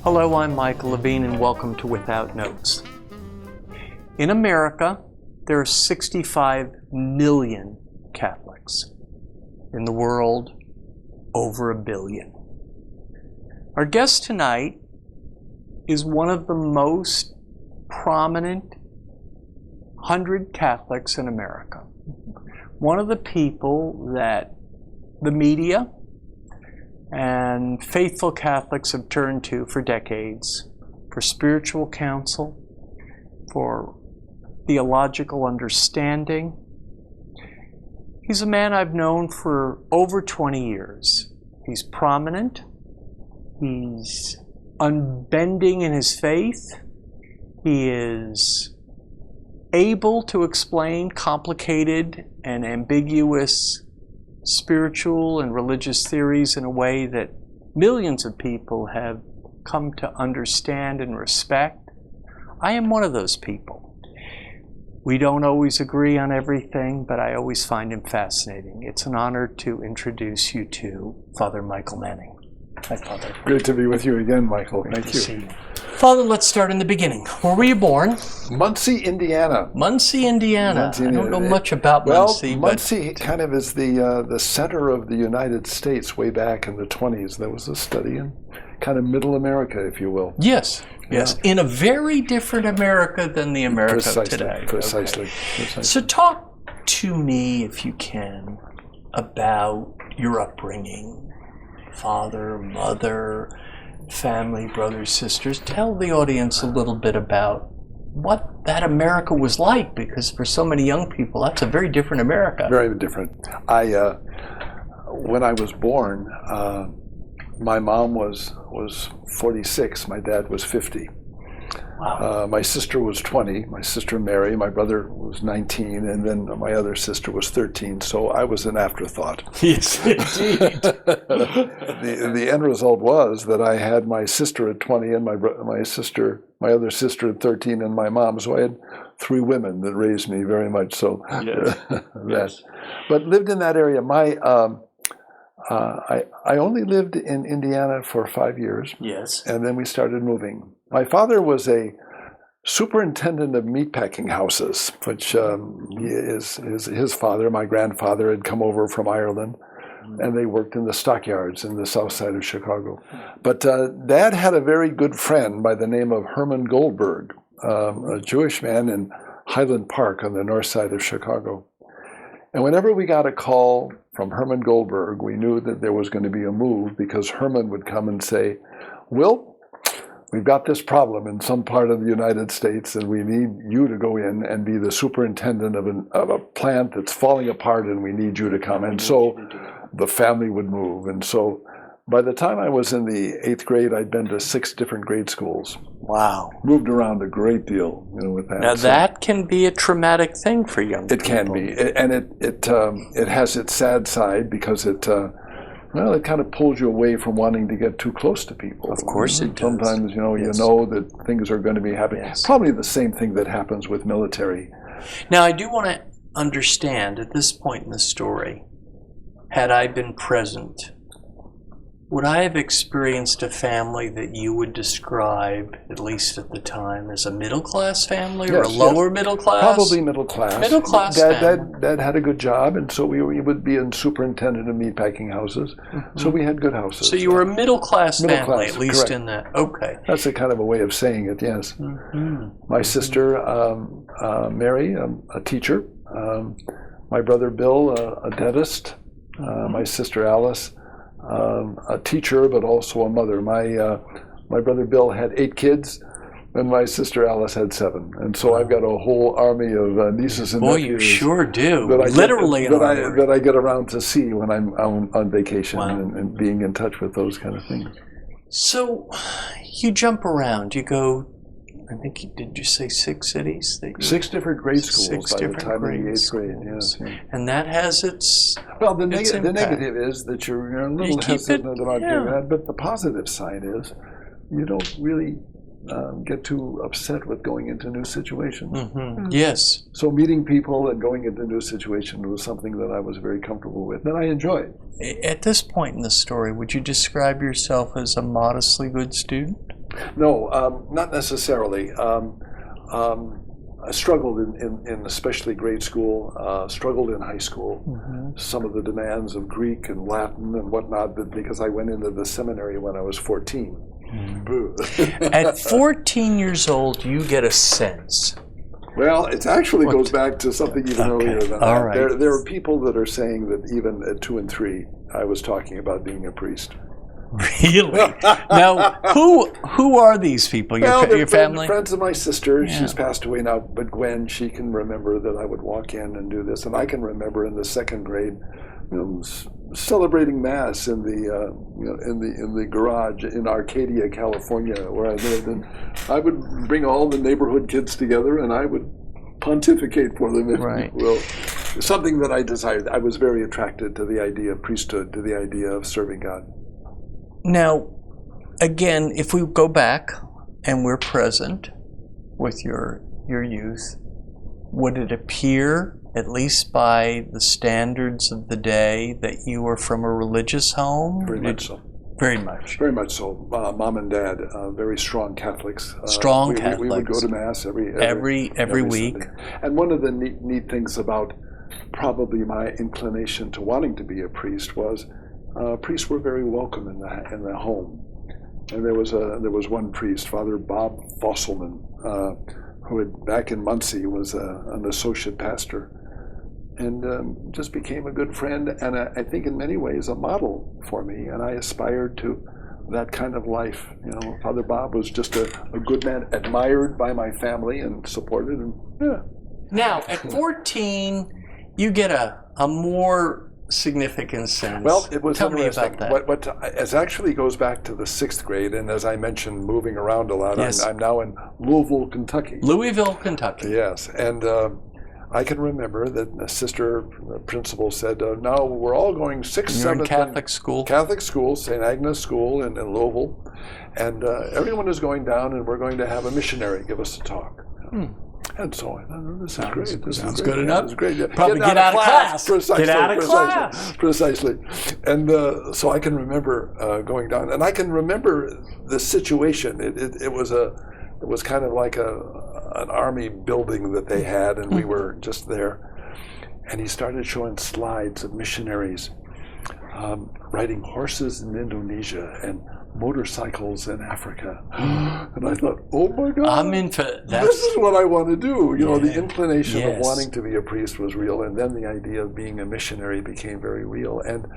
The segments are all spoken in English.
Hello, I'm Michael Levine, and welcome to Without Notes. In America, there are 65 million Catholics. In the world, over 1 billion. Our guest tonight is one of the most prominent 100 Catholics in America. One of the people that the media and faithful Catholics have turned to for decades for spiritual counsel, for theological understanding. He's a man I've known for over 20 years. He's prominent. He's unbending in his faith. He is able to explain complicated and ambiguous spiritual and religious theories in a way that millions of people have come to understand and respect. I am one of those people. We don't always agree on everything, but I always find him fascinating. It's an honor to introduce you to Father Michael Manning. Hi, Father. Great to be with you again, Michael. Great Thank to you. see you. Father, let's start in the beginning. Where were you born? Muncie, Indiana. Muncie, Indiana. Muncie, I don't know much about Muncie. Well, Muncie kind of is the center of the United States way back in the 20s. There was a study in kind of middle America, if you will. Yes, yes. Yeah. In a very different America than the America Precisely, of today. Precisely. Okay. Precisely. So talk to me, if you can, about your upbringing. Father, mother, family, brothers, sisters. Tell the audience a little bit about what that America was like, because for so many young people, that's a very different America. Very different. When I was born, my mom was 46. My dad was 50. Wow. My sister was 20. My sister Mary. My brother was 19, and then my other sister was 13. So I was an afterthought. Yes, indeed. The end result was that I had my sister at 20 and my other sister at 13 and my mom. So I had 3 women that raised me very much so. Yes. Yes. But lived in that area. I only lived in Indiana for 5 years. Yes. And then we started moving. My father was a superintendent of meatpacking houses, which his father, my grandfather, had come over from Ireland, and they worked in the stockyards in the south side of Chicago. But Dad had a very good friend by the name of Herman Goldberg, a Jewish man in Highland Park on the north side of Chicago. And whenever we got a call from Herman Goldberg, we knew that there was going to be a move, because Herman would come and say, "Will, we've got this problem in some part of the United States, and we need you to go in and be the superintendent of a plant that's falling apart, and we need you to come." And so the family would move. And so by the time I was in the 8th grade, I'd been to 6 different grade schools. Wow. Moved around a great deal, with that. Now that can be a traumatic thing for young people. It can be, and it has its sad side, because it kind of pulls you away from wanting to get too close to people. Of course it does. Sometimes, Yes. you know that things are going to be happening. Yes. Probably the same thing that happens with military. Now, I do want to understand, at this point in the story, had I been present, would I have experienced a family that you would describe, at least at the time, as a middle-class family, or a lower middle class? Probably middle class. Middle class family. Dad had a good job, and so we would be in superintendent of meatpacking houses. Mm-hmm. So we had good houses. So you were a middle-class family, class, at least correct. In that. Okay. That's a kind of a way of saying it, yes. Mm-hmm. My sister, Mary, a teacher. My brother Bill, a dentist. My sister Alice, a teacher, but also a mother. My brother Bill had 8 kids, and my sister Alice had 7. And so I've got a whole army of nieces and nephews. Boy, you sure do. That I get around to see when I'm on vacation. Wow. and being in touch with those kind of things. So you jump around. You go, I think, did you say 6 cities? 6 different grade schools 6 by the different time of grade the 8th grade. schools. Yes. And that has its Well, the impact. negative is that you're a little hesitant about doing that, but the positive side is you don't really get too upset with going into new situations. Yes. So meeting people and going into new situations was something that I was very comfortable with, and I enjoyed. At this point in the story, would you describe yourself as a modestly good student? No, not necessarily. I struggled in especially grade school, struggled in high school. Some of the demands of Greek and Latin and whatnot, because I went into the seminary when I was 14. At 14 years old, you get a sense. Well, it actually goes back to something even earlier than that. All right. There are people that are saying that even at 2 and 3, I was talking about being a priest. Really? Now, who are these people? Your family? Friends of my sister. Yeah. She's passed away now, but Gwen, she can remember that I would walk in and do this, and I can remember in the 2nd grade, celebrating Mass in the garage in Arcadia, California, where I lived, and I would bring all the neighborhood kids together, and I would pontificate for them, if you will. Something that I desired. I was very attracted to the idea of priesthood, to the idea of serving God. Now, again, if we go back and we're present with your youth, would it appear, at least by the standards of the day, that you were from a religious home? Very much so. Very much. Very much so. Mom and Dad, very strong Catholics. Catholics. We would go to Mass every week. Sunday. And one of the neat things about probably my inclination to wanting to be a priest was priests were very welcome in the home. And there was one priest, Father Bob Fosselman, who had, back in Muncie, was an associate pastor, and just became a good friend, and I think in many ways a model for me, and I aspired to that kind of life. Father Bob was just a good man, admired by my family and supported, and Now, at 14, you get a more significant sense. Well, it was Tell me interesting. about that. It actually goes back to the 6th grade, and as I mentioned, moving around a lot. Yes. I'm now in Louisville, Kentucky. Louisville, Kentucky. Yes, and I can remember that the sister principal said, "Now we're all going 6th, 7th." You're in Catholic school. Catholic school, St. Agnes School in Louisville, and everyone is going down, and we're going to have a missionary give us a talk. And so I thought, this is great. This sounds good enough. This is great. Yeah. Probably get out of class. Precisely, get out of class. Precisely. And so I can remember going down, and I can remember the situation. It was kind of like an army building that they had, and we were just there. And he started showing slides of missionaries riding horses in Indonesia and motorcycles in Africa. And I thought, oh my God, I'm into that. This is what I want to do. The inclination of wanting to be a priest was real, and then the idea of being a missionary became very real. And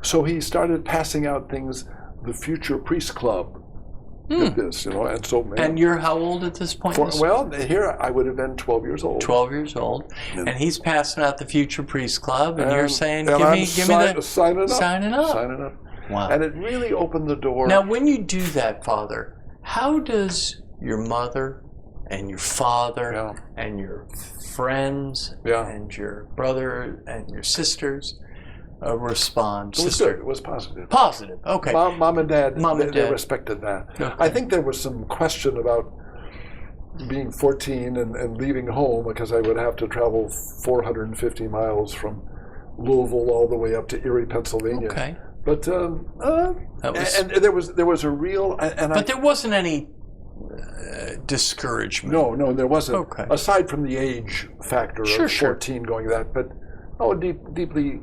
so he started passing out things, the Future Priest Club, did this, and so. And you're how old at this point? Well, here I would have been 12 years old. 12 years old, and he's passing out the Future Priest Club, and you're saying, "Give me the signing up." Wow. And it really opened the door. Now, when you do that, Father, how does your mother and your father and your friends and your brother and your sisters respond? It was good. It was positive. Positive. Okay. Mom and Dad. They respected that. Okay. I think there was some question about being 14 and leaving home, because I would have to travel 450 miles from Louisville all the way up to Erie, Pennsylvania. Okay. But and there was a real but there wasn't any discouragement. No, there wasn't. Okay. Aside from the age factor of 14 going that, but deeply,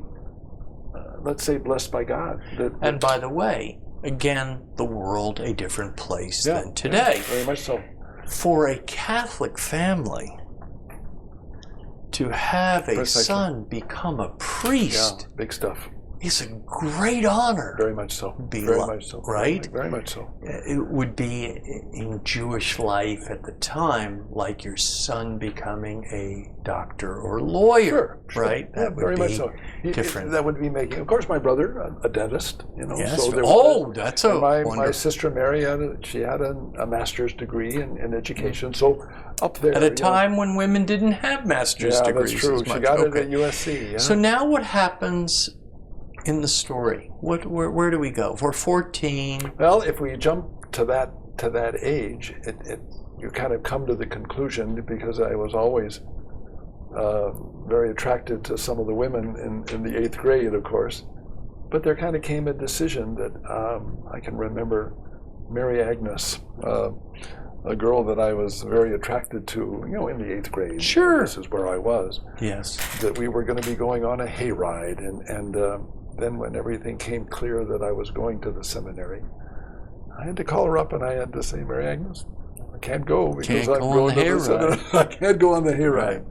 let's say, blessed by God. And by the way, again, the world a different place than today. Yeah, very much so. For a Catholic family to have a son become a priest, big stuff. It's a great honor. Very much so. Very much so. Right? Very much so. It would be in Jewish life at the time like your son becoming a doctor or lawyer. Sure. Right? That would very be much so. different. That would be making. Of course, my brother, a dentist. Yes. So that's a my sister Mary had a master's degree in education. So up there at a time when women didn't have master's degrees. That's true. She got it at USC. Yeah. So now what happens in the story? Where do we go? We're 14. Well, if we jump to that to that age, you kind of come to the conclusion, because I was always very attracted to some of the women in the 8th grade, of course. But there kind of came a decision that I can remember Mary Agnes, a girl that I was very attracted to, in the 8th grade. Sure. This is where I was. Yes. That we were going to be going on a hayride. And then when everything came clear that I was going to the seminary, I had to call her up and I had to say, Mary Agnes, I can't go because I'm going to the seminary. I can't go on the hayride.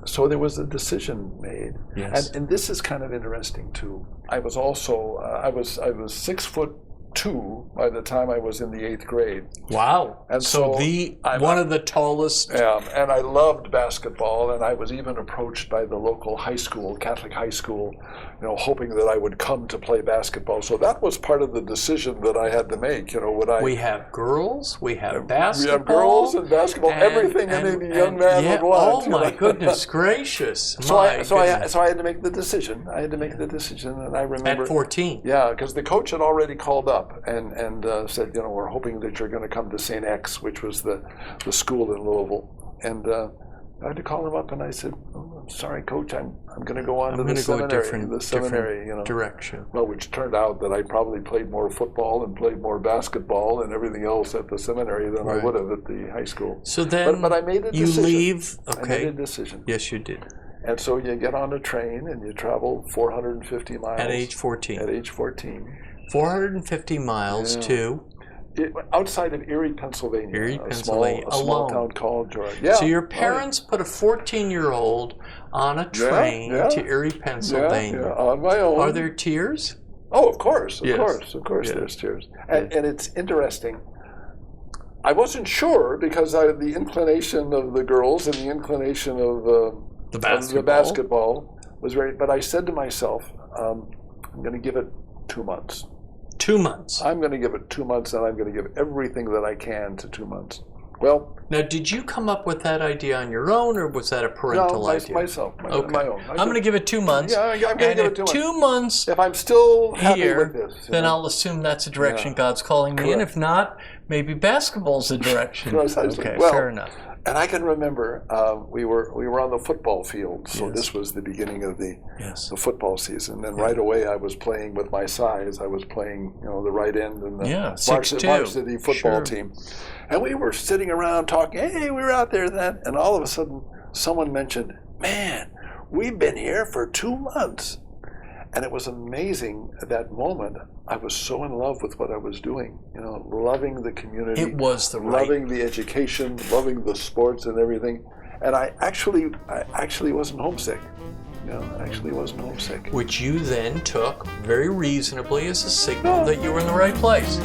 So there was a decision made. Yes. And this is kind of interesting too. I was also, I was 6'2" by the time I was in the 8th grade. Wow. And so one of the tallest. Yeah, and I loved basketball, and I was even approached by the local high school, Catholic high school, hoping that I would come to play basketball. So that was part of the decision that I had to make. Would I? We have girls, we have basketball. We have girls and basketball, everything any young man would want. Oh my goodness gracious! So I had to make the decision. And I remember at 14. Yeah, because the coach had already called up and said, we're hoping that you're going to come to St. X, which was the school in Louisville. And I had to call him up and I said, I'm sorry, Coach, I'm going to go on to the seminary. Direction. Well, which turned out that I probably played more football and played more basketball and everything else at the seminary than I would have at the high school. So then but I made a decision. You leave. Okay. I made a decision. Yes, you did. And so you get on a train and you travel 450 miles. At age 14. At age 14. 450 miles to? Outside of Erie, Pennsylvania. A small town called Georgia. Yeah. So your parents put a 14-year-old on a train to Erie, Pennsylvania. Yeah, on my own. Are there tears? Oh, of course. Of course there's tears. And it's interesting. I wasn't sure because the inclination of the girls and the inclination of the basketball was very, but I said to myself, I'm going to give it 2 months. 2 months. I'm going to give it 2 months, and I'm going to give everything that I can to 2 months. Well, now, did you come up with that idea on your own, or was that a parental idea? Myself. My own. I'm going to give it 2 months. Yeah, I'm going to give it 2 months. 2 months. If I'm still happy with this, then I'll assume that's the direction God's calling me in. If not, maybe basketball's the direction. Okay, fair enough. And I can remember we were on the football field, so this was the beginning of the football season. And right away, I was playing with my size. I was playing, the right end in the varsity football team. And we were sitting around talking. Hey, we were out there then, and all of a sudden, someone mentioned, "Man, we've been here for 2 months." And it was amazing at that moment. I was so in love with what I was doing, loving the community. It was loving the education, loving the sports and everything. And I actually wasn't homesick. I actually wasn't homesick. Which you then took very reasonably as a signal that you were in the right place.